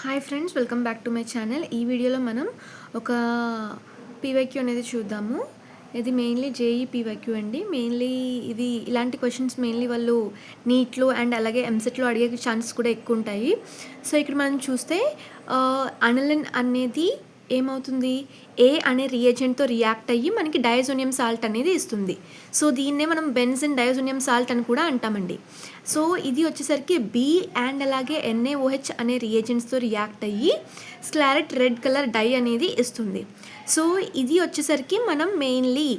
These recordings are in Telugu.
Hi friends, welcome back to my channel. ఈ వీడియోలో మనం ఒక పీవైక్యూ అనేది చూద్దాము. ఇది మెయిన్లీ జేఈ పీవైక్యూ అండి. మెయిన్లీ ఇది ఇలాంటి క్వశ్చన్స్ మెయిన్లీ వాళ్ళు నీట్లో అండ్ అలాగే ఎంసెట్లో అడిగే ఛాన్సెస్ కూడా ఎక్కువ ఉంటాయి. సో ఇక్కడ మనం చూస్తే అనలిన్ అనేది ఏమవుతుంది, ఏ అనే రియేజెంట్తో రియాక్ట్ అయ్యి మనకి డయాజోనియం సాల్ట్ అనేది ఇస్తుంది. సో దీన్నే మనం బెంజిన్ డయాజోనియం సాల్ట్ అని కూడా అంటామండి. సో ఇది వచ్చేసరికి బి అండ్ అలాగే NaOH అనే రియేజెంట్స్తో రియాక్ట్ అయ్యి స్క్లారెట్ రెడ్ కలర్ డై అనేది ఇస్తుంది. సో ఇది వచ్చేసరికి మనం మెయిన్లీ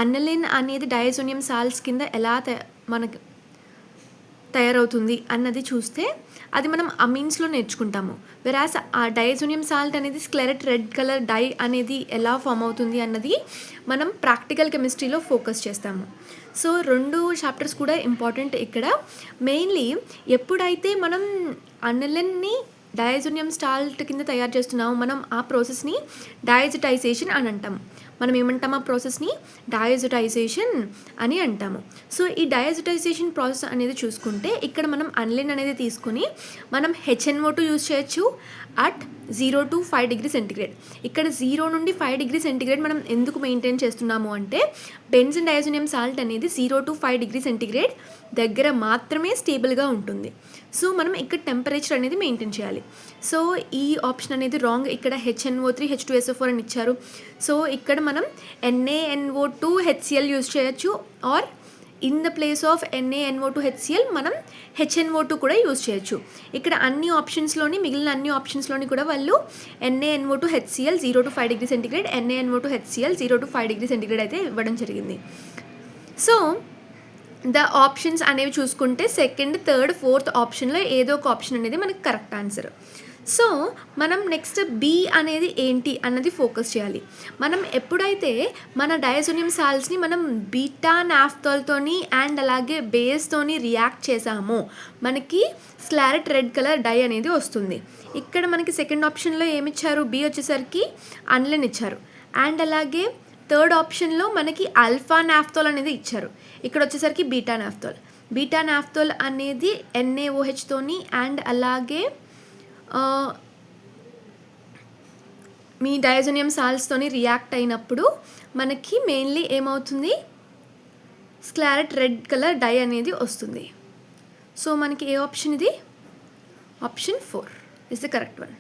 అనలిన్ అనేది డయాజోనియం సాల్ట్స్ కింద ఎలా మనకి తయారవుతుంది అన్నది చూస్తే అది మనం అమీన్స్లో నేర్చుకుంటాము. వెరాస్ ఆ డయాజోనియం సాల్ట్ అనేది స్క్లెరెట్ రెడ్ కలర్ డై అనేది ఎలా ఫామ్ అవుతుంది అన్నది మనం ప్రాక్టికల్ కెమిస్ట్రీలో ఫోకస్ చేస్తాము. సో 2 చాప్టర్స్ కూడా ఇంపార్టెంట్ ఇక్కడ. మెయిన్లీ ఎప్పుడైతే మనం అనలిన్ని డయాజోనియం సాల్ట్ కింద తయారు చేస్తున్నాము, మనం ఆ ప్రాసెస్ని డయాజటైజేషన్ అని అంటాము. మనం ఏమంటాం, ఆ ప్రాసెస్ని డయాజటైజేషన్ అని అంటాము. సో ఈ డయాజటైజేషన్ ప్రాసెస్ అనేది చూసుకుంటే ఇక్కడ మనం అనలిన్ అనేది తీసుకుని మనం HNO2 యూజ్ చేయొచ్చు అట్ 0 to 5 degrees సెంటిగ్రేడ్. ఇక్కడ 0 నుండి 5 degrees సెంటిగ్రేడ్ మనం ఎందుకు మెయింటైన్ చేస్తున్నాము అంటే బెంజిన్ డయాజోనియం సాల్ట్ అనేది 0 to 5 degrees సెంటిగ్రేడ్ దగ్గర మాత్రమే స్టేబుల్గా ఉంటుంది. సో మనం ఇక్కడ టెంపరేచర్ అనేది మెయింటైన్ చేయాలి. సో ఈ ఆప్షన్ అనేది రాంగ్. ఇక్కడ HNO3 H2SO4 అని ఇచ్చారు. సో ఇక్కడ మనం NaNO2 HCl యూజ్ చేయొచ్చు, or in the place of NaNO2 HCl మనం HNO2 కూడా యూజ్ చేయొచ్చు. ఇక్కడ అన్ని ఆప్షన్స్లోని మిగిలిన అన్ని ఆప్షన్స్లోని కూడా వాళ్ళు NaNO2 HCl 0 to 5 degrees centigrade, NaNO2 HCl 0 to 5 degrees centigrade అయితే ఇవ్వడం జరిగింది. సో ద ఆప్షన్స్ అనేవి చూసుకుంటే సెకండ్, థర్డ్, ఫోర్త్ ఆప్షన్లో ఏదో ఒక ఆప్షన్ అనేది మనకి కరెక్ట్ ఆన్సర్. సో మనం నెక్స్ట్ బి అనేది ఏంటి అన్నది ఫోకస్ చేయాలి. మనం ఎప్పుడైతే మన డయాజోనియం సాల్ట్స్ని మనం బీటా నాఫ్థాల్తోని అండ్ అలాగే బేస్తోని రియాక్ట్ చేసామో మనకి స్క్లారెట్ రెడ్ కలర్ డై అనేది వస్తుంది. ఇక్కడ మనకి సెకండ్ ఆప్షన్లో ఏమిచ్చారు, బి వచ్చేసరికి అనలిన్ ఇచ్చారు, అండ్ అలాగే థర్డ్ ఆప్షన్లో మనకి ఆల్ఫా నాఫ్థాల్ అనేది ఇచ్చారు. ఇక్కడ వచ్చేసరికి బీటా నాఫ్థాల్. బీటా నాఫ్థాల్ అనేది NaOHతోని అండ్ అలాగే మీ డయాజోనియం సాల్ట్స్తోని రియాక్ట్ అయినప్పుడు మనకి మెయిన్లీ ఏమవుతుంది, స్క్లారెట్ రెడ్ కలర్ డై అనేది వస్తుంది. సో మనకి ఏ ఆప్షన్ ఇది, option 4 is the correct one.